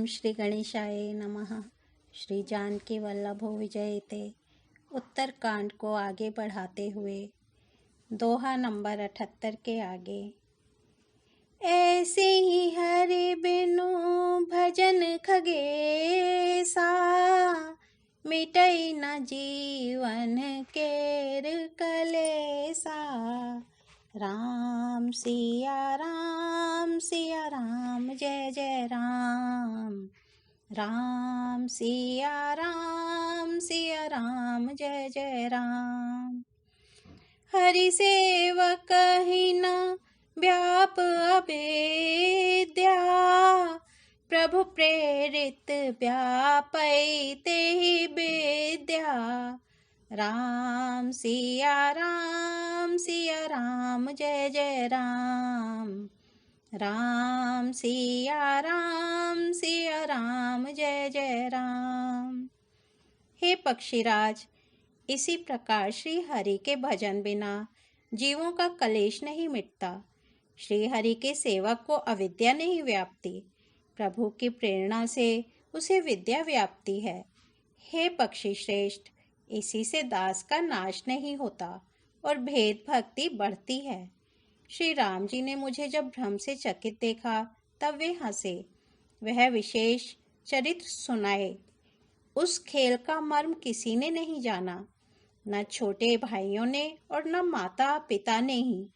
ओम श्री गणेशाय नमः। श्री जानकी वल्लभो विजयते। उत्तरकांड को आगे बढ़ाते हुए दोहा नंबर 78 के आगे। ऐसे ही हरि बिनु भजन खगेसा, मिटई न जीवन केर कलेसा। राम सिया राम जय जय राम। राम सिया राम जय जय राम। हरि सेवक ही न व्याप अवेद्या, प्रभु प्रेरित व्यापै ते ही वेद्या। राम सिया राम जय जय राम। राम सिया राम जय जय राम। हे पक्षीराज, इसी प्रकार श्री हरि के भजन बिना जीवों का कलेश नहीं मिटता। श्री हरि के सेवक को अविद्या नहीं व्यापती, प्रभु की प्रेरणा से उसे विद्या व्यापती है। हे पक्षी श्रेष्ठ, इसी से दास का नाश नहीं होता और भेद भक्ति बढ़ती है। श्री राम जी ने मुझे जब भ्रम से चकित देखा तब वे हंसे। वह विशेष चरित्र सुनाए। उस खेल का मर्म किसी ने नहीं जाना, न छोटे भाइयों ने और न माता पिता ने ही।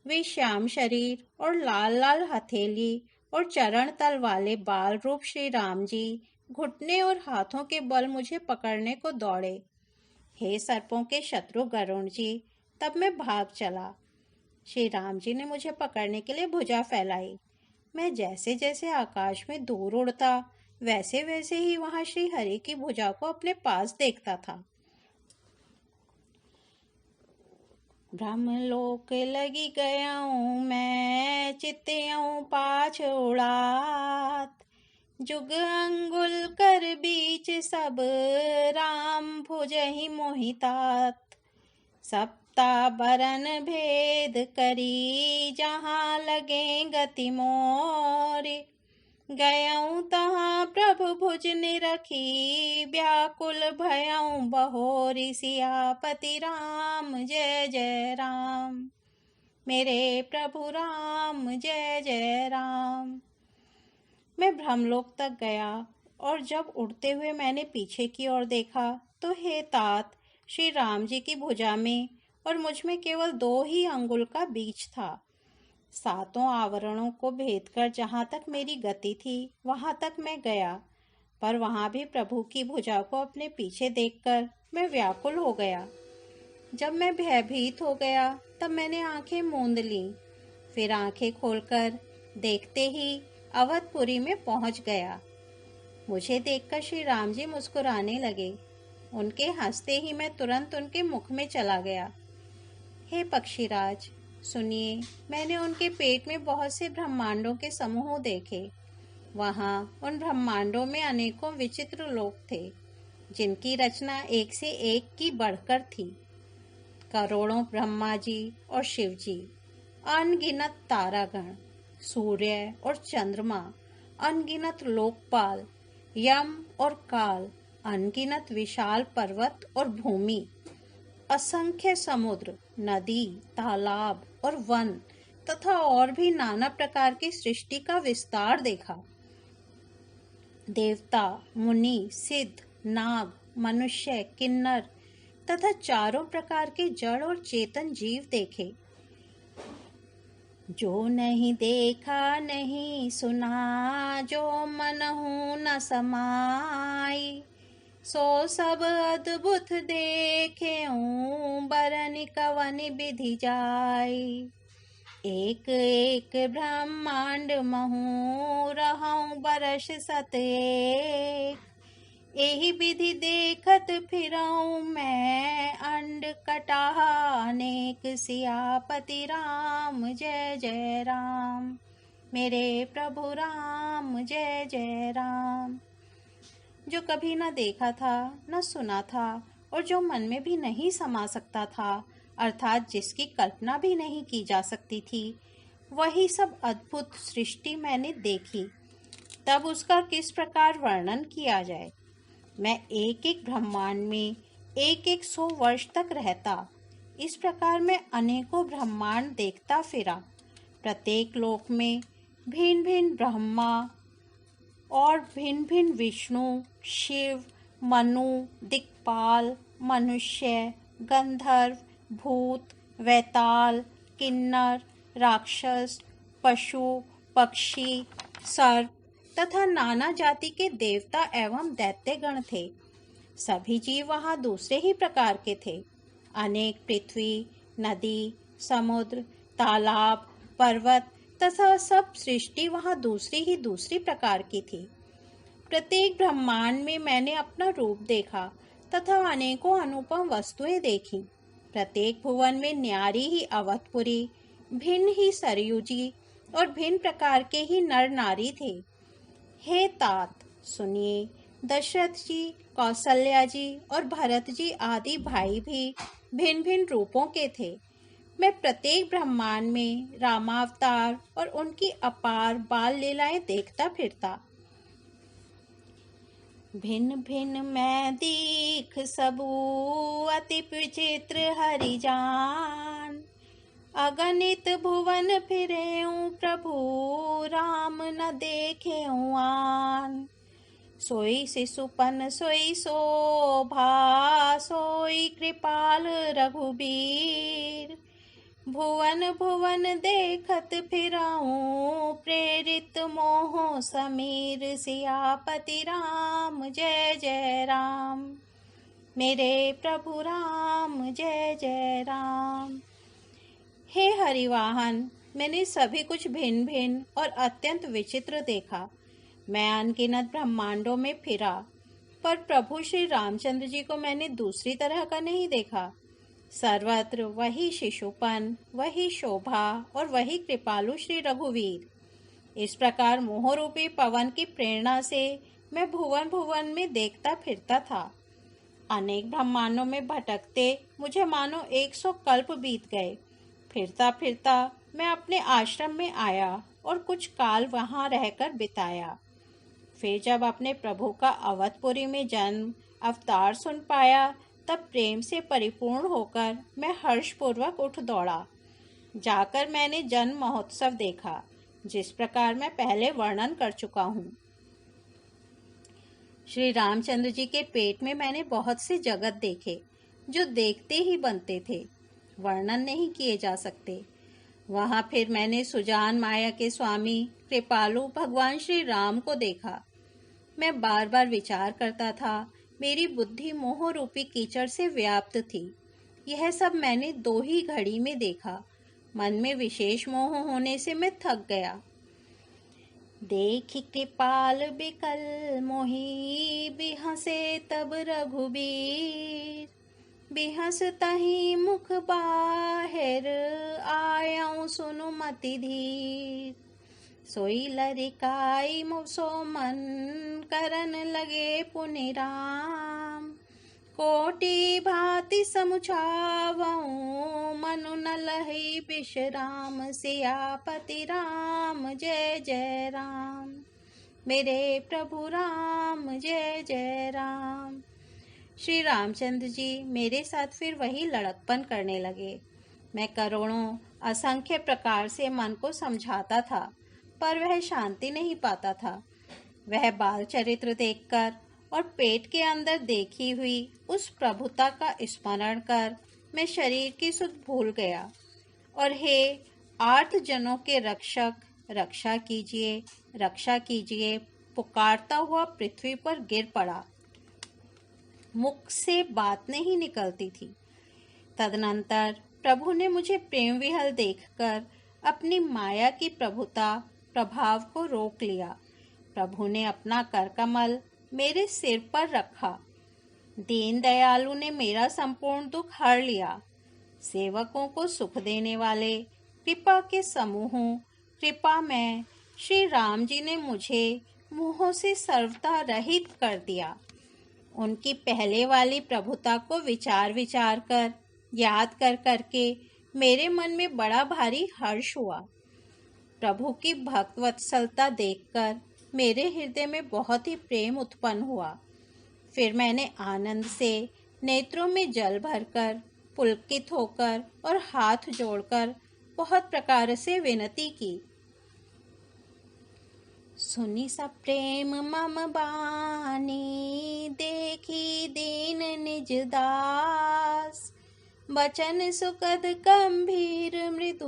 वे श्याम शरीर और लाल लाल हथेली और चरण तल वाले बाल रूप श्री राम जी घुटने और हाथों के बल मुझे पकड़ने को दौड़े। हे सर्पों के शत्रु गरुण जी, तब मैं भाग चला। श्री राम जी ने मुझे पकड़ने के लिए भुजा फैलाई। मैं जैसे जैसे आकाश में दूर उड़ता, वैसे वैसे ही वहां श्री हरि की भुजा को अपने पास देखता था। ब्रह्मलोक लगी गयाऊं मैं, चित्तयूं पाछ उड़ात। जुग अंगुल कर बीच सब, राम भुजहि मोहितात। सप्ता बरन भेद करी, जहाँ लगे गति मोरी। गयऊं तहाँ प्रभु भुज निरखी, व्याकुल भयऊं बहोरी। सियापति राम जय जय राम, मेरे प्रभु राम जय जय राम। मैं ब्रह्मलोक तक गया और जब उड़ते हुए मैंने पीछे की ओर देखा तो हे तात, श्री राम जी की भुजा में और मुझ में केवल 2 ही अंगुल का बीच था। 7 आवरणों को भेद कर जहाँ तक मेरी गति थी वहाँ तक मैं गया, पर वहाँ भी प्रभु की भुजा को अपने पीछे देखकर मैं व्याकुल हो गया। जब मैं भयभीत हो गया तब मैंने आंखें मूंद लीं। फिर आंखें खोलकर देखते ही अवधपुरी में पहुँच गया। मुझे देखकर श्री राम जी मुस्कुराने लगे। उनके हंसते ही मैं तुरंत उनके मुख में चला गया। हे पक्षीराज, सुनिए, मैंने उनके पेट में बहुत से ब्रह्मांडों के समूह देखे। वहाँ उन ब्रह्मांडों में अनेकों विचित्र लोक थे, जिनकी रचना एक से एक की बढ़कर थी। करोड़ों ब्रह्मा जी और शिव जी, अनगिनत तारागण, सूर्य और चंद्रमा, अनगिनत लोकपाल, यम और काल, अनगिनत विशाल पर्वत और भूमि, असंख्य समुद्र, नदी, तालाब और वन तथा और भी नाना प्रकार की सृष्टि का विस्तार देखा। देवता, मुनि, सिद्ध, नाग, मनुष्य, किन्नर तथा चारों प्रकार के जड़ और चेतन जीव देखे। जो नहीं देखा नहीं सुना, जो मनहु न समाई। सो सब अद्भुत देखेऊं, बरनि कवनि विधि जाई। एक एक ब्रह्मांड महु, रहऊं बरस सत एक। एहि विधि देखत फिरऊं मैं, अंड कटाह अनेक। सियापति राम जय जय राम, मेरे प्रभु राम जय जय राम। जो कभी न देखा था न सुना था और जो मन में भी नहीं समा सकता था, अर्थात जिसकी कल्पना भी नहीं की जा सकती थी, वही सब अद्भुत सृष्टि मैंने देखी। तब उसका किस प्रकार वर्णन किया जाए। मैं एक एक ब्रह्मांड में एक एक 100 वर्ष तक रहता। इस प्रकार मैं अनेकों ब्रह्मांड देखता फिरा। प्रत्येक लोक में भिन्न भिन्न ब्रह्मा और भिन्न भिन्न विष्णु, शिव, मनु, दिक्पाल, मनुष्य, गंधर्व, भूत, वैताल, किन्नर, राक्षस, पशु, पक्षी, सर्प तथा नाना जाति के देवता एवं दैत्यगण थे। सभी जीव वहाँ दूसरे ही प्रकार के थे। अनेक पृथ्वी, नदी, समुद्र, तालाब, पर्वत तथा सब सृष्टि वहाँ दूसरी प्रकार की थी। प्रत्येक ब्रह्मांड में मैंने अपना रूप देखा तथा अनेकों अनुपम वस्तुएं देखी। प्रत्येक भुवन में न्यारी ही अवधपुरी, भिन्न ही सरयुजी और भिन्न प्रकार के ही नर नारी थे। हे तात, सुनिए, दशरथ जी, कौशल्या जी और भरत जी आदि भाई भी भिन्न भिन्न रूपों के थे। मैं प्रत्येक ब्रह्मांड में रामावतार और उनकी अपार बाल लीलाएं देखता फिरता। भिन्न भिन्न मैं दीख सबू अति विचित्र हरि जान। अगणित भुवन फिरेऊं प्रभु राम न देखेऊं आन। सोई शिशुपन सोई शोभा सोई कृपाल रघुबीर। भुवन भुवन देखत फिराऊं प्रेरित मोह समीर। सियापति राम जय जय राम, मेरे प्रभु राम जय जय राम। हे हरिवाहन, मैंने सभी कुछ भिन्न भिन्न और अत्यंत विचित्र देखा। मैं अनगिनत ब्रह्मांडों में फिरा, पर प्रभु श्री रामचंद्र जी को मैंने दूसरी तरह का नहीं देखा। सर्वत्र वही शिशुपन, वही शोभा और वही कृपालु श्री रघुवीर। इस प्रकार मोहरूपी पवन की प्रेरणा से मैं भुवन भुवन में देखता फिरता था। अनेक ब्रह्मांडों में भटकते मुझे मानो 100 कल्प बीत गए। फिरता फिरता मैं अपने आश्रम में आया और कुछ काल वहां रहकर बिताया। फिर जब अपने प्रभु का अवधपुरी में जन्म अवतार सुन पाया, तब प्रेम से परिपूर्ण होकर मैं हर्षपूर्वक उठ दौड़ा। जाकर मैंने जन्म महोत्सव देखा, जिस प्रकार मैं पहले वर्णन कर चुका हूँ। श्री रामचंद्र जी के पेट में मैंने बहुत से जगत देखे, जो देखते ही बनते थे, वर्णन नहीं किए जा सकते। वहां फिर मैंने सुजान माया के स्वामी कृपालु भगवान श्री राम को देखा। मैं बार बार विचार करता था, मेरी बुद्धि मोह रूपी कीचड़ से व्याप्त थी। यह सब मैंने 2 ही घड़ी में देखा। मन में विशेष मोह होने से मैं थक गया। देखी कृपाल बिकल मोही, बिहसे तब रघुबीर। बिहस तही मुख बाहिर, आयऊं सुनु मति धीर। सोई लरिकाई सो मन, करन लगे पुनि राम। कोटि भांति समुझावऊं, मनु न लही विश्राम। सियापति राम जय जय राम, मेरे प्रभु राम जय जय राम। श्री रामचंद्र जी मेरे साथ फिर वही लड़कपन करने लगे। मैं करोड़ों असंख्य प्रकार से मन को समझाता था, पर वह शांति नहीं पाता था। वह बाल चरित्र देखकर और पेट के अंदर देखी हुई उस प्रभुता का स्मरण कर मैं शरीर की सुध भूल गया और हे 8 जनों के रक्षक, रक्षा कीजिए, रक्षा कीजिए पुकारता हुआ पृथ्वी पर गिर पड़ा। मुख से बात नहीं निकलती थी। तदनंतर प्रभु ने मुझे प्रेम विहल देखकर अपनी माया की प्रभुता प्रभाव को रोक लिया। प्रभु ने अपना करकमल मेरे सिर पर रखा। दीन दयालु ने मेरा संपूर्ण दुख हर लिया। सेवकों को सुख देने वाले कृपा के समूहों कृपा में श्री राम जी ने मुझे मोह से सर्वथा रहित कर दिया। उनकी पहले वाली प्रभुता को विचार विचार कर याद कर करके मेरे मन में बड़ा भारी हर्ष हुआ। प्रभु की भक्त वत्सलता देखकर मेरे हृदय में बहुत ही प्रेम उत्पन्न हुआ। फिर मैंने आनंद से नेत्रों में जल भरकर, पुलकित होकर और हाथ जोड़कर बहुत प्रकार से विनती की। सुनी सब प्रेम मम बानी, देखी दीन निज दास। बचन सुखद गंभीर मृदु,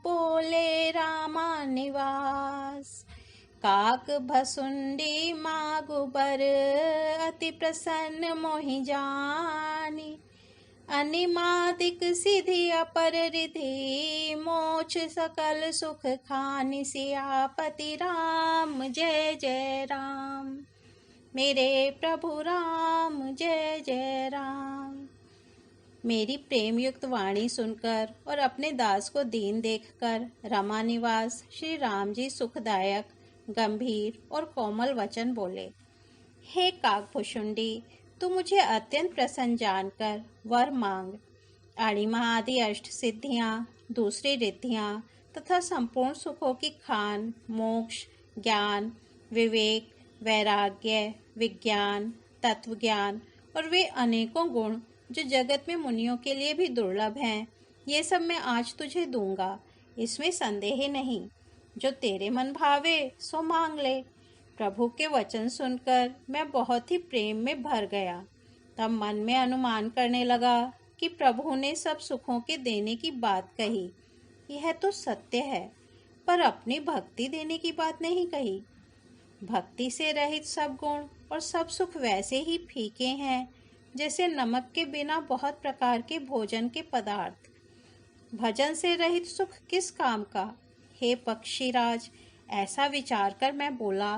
बोले रामा निवास। काक भसुंडी मागु बर, अति प्रसन्न मोहि जानी। अनिमादिक सिद्धि अपर रिधि, मोक्ष सकल सुख खानि। सियापति राम जय जय राम, मेरे प्रभु राम जय जय राम। मेरी प्रेम युक्त वाणी सुनकर और अपने दास को दीन देखकर रमा निवास श्री राम जी सुखदायक, गंभीर और कोमल वचन बोले। हे काकभुषुंडी, तू मुझे अत्यंत प्रसन्न जानकर वर मांग। अणिमा आदि अष्ट सिद्धियां, दूसरी रिद्धियां तथा संपूर्ण सुखों की खान, मोक्ष, ज्ञान, विवेक, वैराग्य, विज्ञान, तत्व ज्ञान और वे अनेकों गुण जो जगत में मुनियों के लिए भी दुर्लभ हैं, ये सब मैं आज तुझे दूंगा, इसमें संदेह नहीं। जो तेरे मन भावे सो मांग ले। प्रभु के वचन सुनकर मैं बहुत ही प्रेम में भर गया। तब मन में अनुमान करने लगा कि प्रभु ने सब सुखों के देने की बात कही, यह तो सत्य है, पर अपनी भक्ति देने की बात नहीं कही। भक्ति से रहित सब गुण और सब सुख वैसे ही फीके हैं जैसे नमक के बिना बहुत प्रकार के भोजन के पदार्थ। भजन से रहित सुख किस काम का। हे पक्षीराज, ऐसा विचार कर मैं बोला,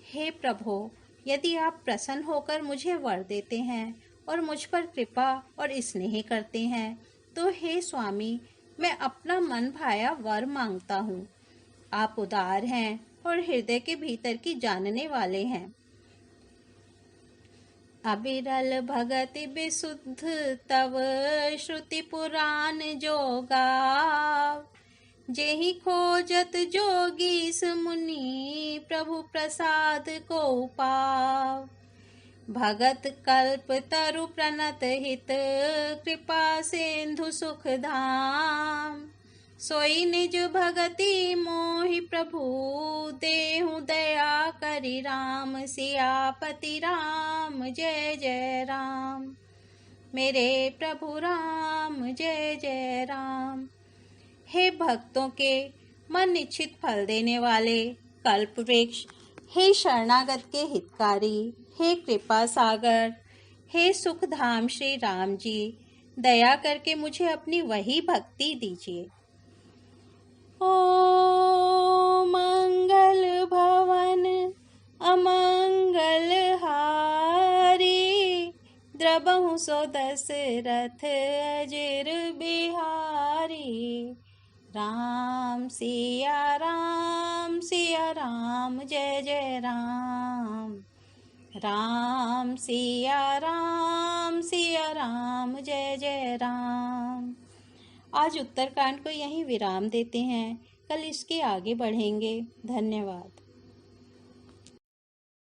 हे प्रभु, यदि आप प्रसन्न होकर मुझे वर देते हैं और मुझ पर कृपा और स्नेह करते हैं, तो हे स्वामी, मैं अपना मन भाया वर मांगता हूँ। आप उदार हैं और हृदय के भीतर की जानने वाले हैं। अबिरल भगति विशुद्ध तव, श्रुति पुराण जो गाव। जेहि खोजत जोगीस मुनि, प्रभु प्रसाद को पाव। भगत कल्प तरु प्रणत हित, कृपा सिंधु सुख धाम। सोई निज भगति मोहि प्रभु, देहु दया करि राम। सियापति राम जय जय राम, मेरे प्रभु राम जय जय राम। हे भक्तों के मन इच्छित फल देने वाले कल्प वृक्ष, हे शरणागत के हितकारी, हे कृपा सागर, हे सुख धाम श्री राम जी, दया करके मुझे अपनी वही भक्ति दीजिए। ओ मंगल भवन अमंगल हारी, द्रबहु सो दशरथ अजिर बिहारी। राम सिया राम जय जय राम। राम सिया राम जय जय राम। आज उत्तरकांड को यहीं विराम देते हैं, कल इसके आगे बढ़ेंगे। धन्यवाद।